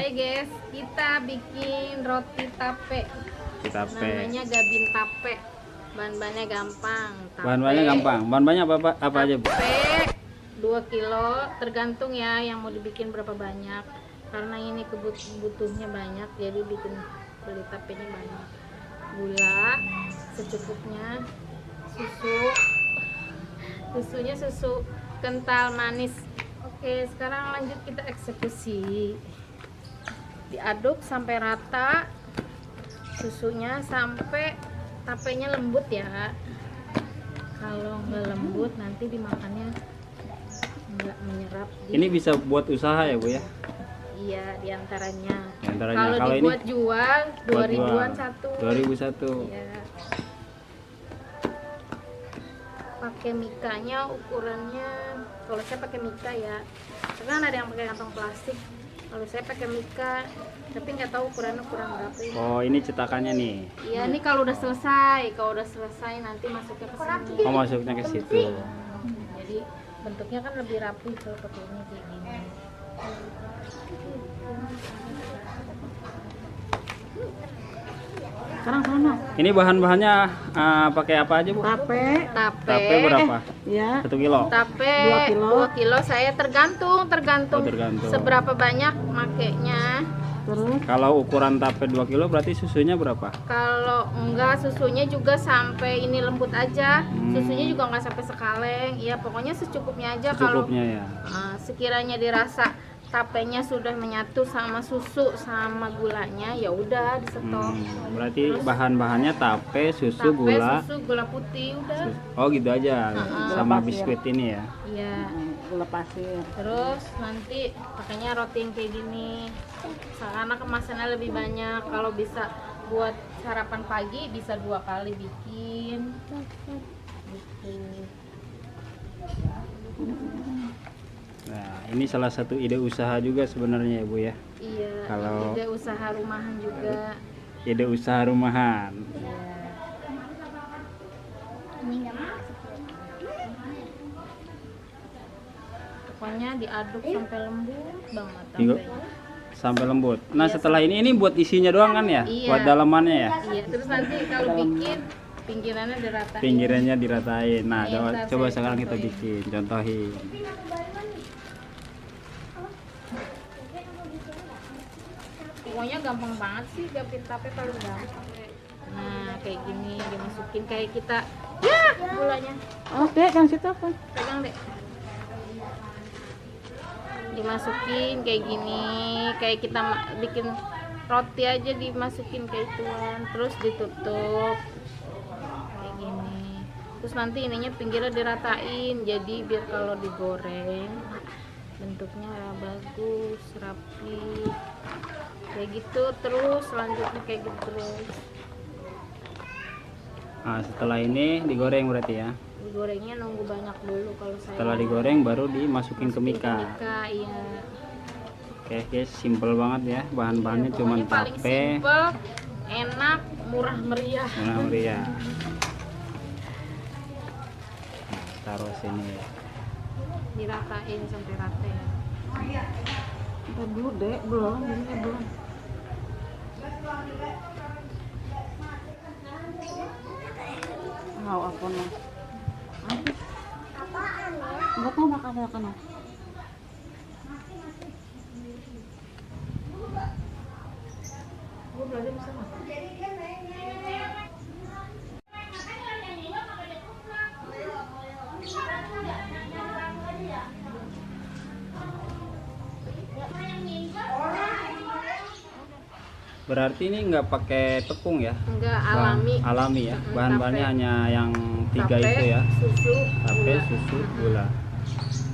Hai guys, kita bikin roti tape. Namanya gabin tape. Bahan-bahannya gampang. Bahan-bahannya gampang. Bahan-bahannya apa aja, Bu? Tape 2 kilo, tergantung ya yang mau dibikin berapa banyak. Karena ini kebutuhnya banyak, jadi bikin beli tapenya banyak. Gula secukupnya, susunya susu kental manis. Oke, sekarang lanjut kita eksekusi. Diaduk sampai rata susunya, sampai tapenya lembut ya. Kalau nggak lembut nanti dimakannya nggak menyerap. Ini bisa buat usaha ya, Bu ya? Iya, diantaranya. Kalau dibuat ini jual 2000-an satu. 2001. Iya. Pakai mikanya ukurannya, kalau saya pakai mika ya. Karena ada yang pakai kantong plastik. Kalau saya pakai mika, tapi nggak tahu ukurannya kurang berapa ini. Oh, ini cetakannya nih. Iya, ini kalau udah selesai. Kalau udah selesai nanti masuknya ke sini. Oh, masuknya ke situ. Jadi bentuknya kan lebih rapi kalau pakainya kayak gini. Sekarang sono. Ini bahan-bahannya pakai apa aja, Bu? Tape. Tape berapa? Ya. 1 kilo. Tape 2 2 kilo. kilo saya tergantung Oh, tergantung. seberapa banyak makainya. Terus Kalau ukuran tape 2 kilo berarti susunya berapa? Kalau enggak, susunya juga sampai ini lembut aja. Susunya juga enggak sampai sekaleng. Ya pokoknya secukupnya aja. Secukupnya ya. Sekiranya dirasa tapenya sudah menyatu sama susu sama gulanya, ya udah disetop. Berarti bahan-bahannya tape, susu, Susu, gula putih udah. Oh, gitu aja. Sama biskuit ini ya. Iya. gula pasir. Terus nanti pakainya roti yang kayak gini. Karena kemasannya lebih banyak. Kalau bisa buat sarapan pagi bisa 2 kali bikin. Gitu. Nah, ini salah satu ide usaha juga sebenarnya ya, Bu ya. Iya. Kalau ide usaha rumahan juga. Ide usaha rumahan. Iya. Pokoknya diaduk sampai lembut banget tapenya. Sampai lembut. Nah, Iya, setelah ini buat isinya doang kan ya? Iya. Buat dalamannya ya? Iya, terus nanti kalau bikin pinggirannya diratain. Pinggirannya diratain. Nah, Iya, ntar coba saya sekarang kita contohin. bikin, contohin. Pokoknya gampang banget sih gapin tape, paling gampang. Nah, kayak gini dimasukin kayak kita. Ya, gulanya. Oke, yang situ apa? Pegang deh. Dimasukin kayak gini, kayak kita bikin roti aja, dimasukin kayak ituan, terus ditutup kayak gini. Terus nanti ininya pinggirnya diratain, jadi biar kalau digoreng bentuknya bagus, rapi kayak gitu. Terus selanjutnya kayak gitu terus. Nah, setelah ini digoreng berarti ya. Digorengnya nunggu banyak dulu kalau saya. Setelah digoreng baru dimasukin ke mika. Iya. Oke guys, simple banget ya. Bahan-bahannya cuma Pokoknya paling tape, simple, enak, murah meriah. warna meriah. Nah, taruh sini ya. Diratain sampai rata ya. Ntar dulu deh, belum, ini belum. Mau apa nih? Enggak tahu makan. Gue belajar bisa nggak? Berarti ini nggak pakai tepung ya? Enggak, Bahan alami. alami ya. Bahan-bahannya Tape. hanya yang 3 Tape, itu ya. Susu, Tape, gula. susu, gula.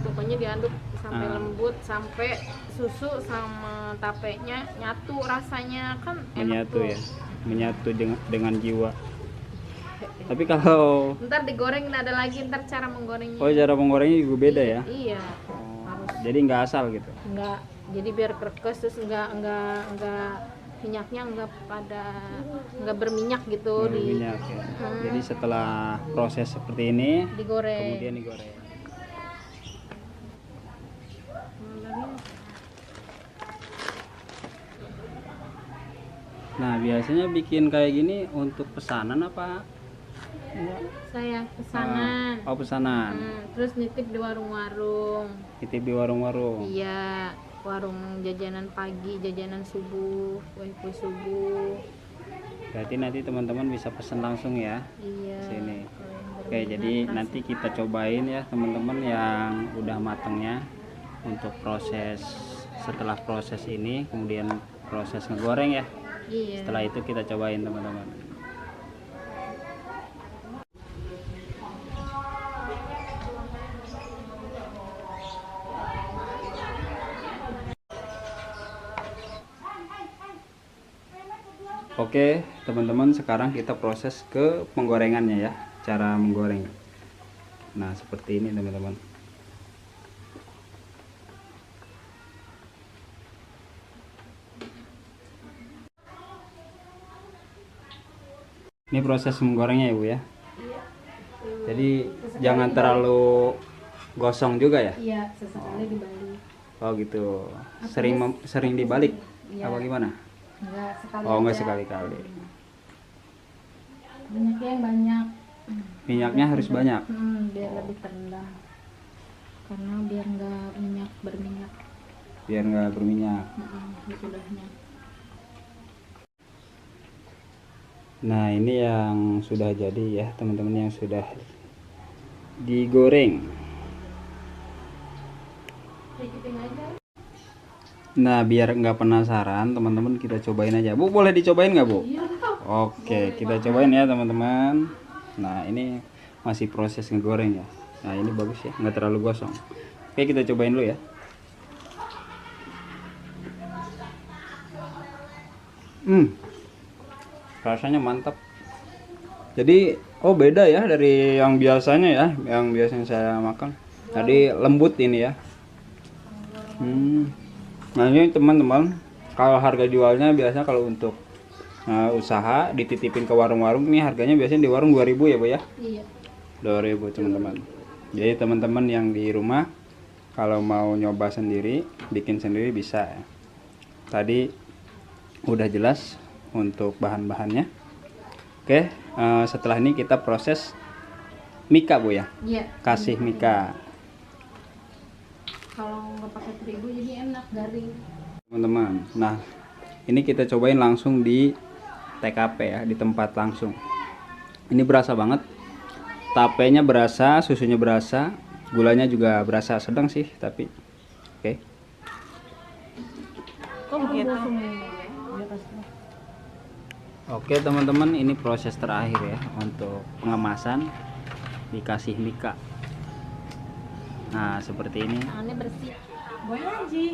Pokoknya diaduk sampai Ah. lembut, sampai susu sama tapenya nyatu, rasanya kan enak Menyatu tuh. ya. Menyatu dengan jiwa. Tapi kalau Ntar digoreng ada lagi, ntar cara menggorengnya. cara menggorengnya juga beda ya. Iya. Oh, Harus. jadi nggak asal gitu. Enggak, jadi biar kerkes, terus enggak minyaknya enggak berminyak gitu Minyak ya. Jadi setelah proses seperti ini digoreng. kemudian digoreng. Nah, biasanya bikin kayak gini untuk pesanan apa? Enggak. Saya pesanan. Oh, pesanan. Terus nitip di warung-warung. Titip di warung-warung. Iya, warung jajanan pagi, jajanan subuh, kue subuh. Berarti nanti teman-teman bisa pesan langsung ya Iya. sini. Kalau yang Oke, berminat jadi rasa. nanti kita cobain ya teman-teman yang udah matangnya untuk proses. Setelah proses ini kemudian proses ngegoreng ya. Iya. Setelah itu kita cobain teman-teman. Oke teman-teman, sekarang kita proses ke penggorengannya ya, cara menggoreng. Nah seperti ini teman-teman. Ini proses menggorengnya ya Bu ya. Jadi jangan terlalu gosong juga ya. Iya, sesekali dibalik. Oh gitu. Sering dibalik. Iya. Apa gimana? Enggak sekali. Oh enggak aja. sekali-kali. Minyaknya yang banyak. Minyaknya harus banyak. Biar lebih terendam. Karena biar enggak berminyak Biar nggak berminyak. sudahnya. Nah ini yang sudah jadi ya teman-teman, yang sudah digoreng. Cicipin aja. Nah biar nggak penasaran teman-teman, kita cobain aja. Bu boleh dicobain nggak Bu? Iya. Oke kita cobain ya teman-teman. Nah ini masih proses ngegoreng ya. Nah ini bagus ya, nggak terlalu gosong. Oke kita cobain dulu ya. Rasanya mantap. Jadi beda ya dari yang biasanya ya, yang biasanya saya makan. Tadi lembut ini ya. Nah ini teman-teman, kalau harga jualnya biasanya kalau untuk usaha dititipin ke warung-warung, ini harganya biasanya di warung 2.000 ya Bu ya. Iya. 2.000 teman-teman. Jadi teman-teman yang di rumah kalau mau nyoba sendiri, bikin sendiri bisa ya. Tadi udah jelas untuk bahan-bahannya. Oke, setelah ini kita proses mika Bu ya. Iya. Kasih mika. Kalau nggak pakai terigu jadi enak, garing. Teman-teman. Nah, ini kita cobain langsung di TKP ya, di tempat langsung. Ini berasa banget. Tapenya berasa, susunya berasa, gulanya juga berasa sedang sih, tapi oke. Kok gitu? Oke teman-teman, ini proses terakhir ya untuk pengemasan, dikasih mika. Nah seperti ini. Tangannya bersih. Gue aja.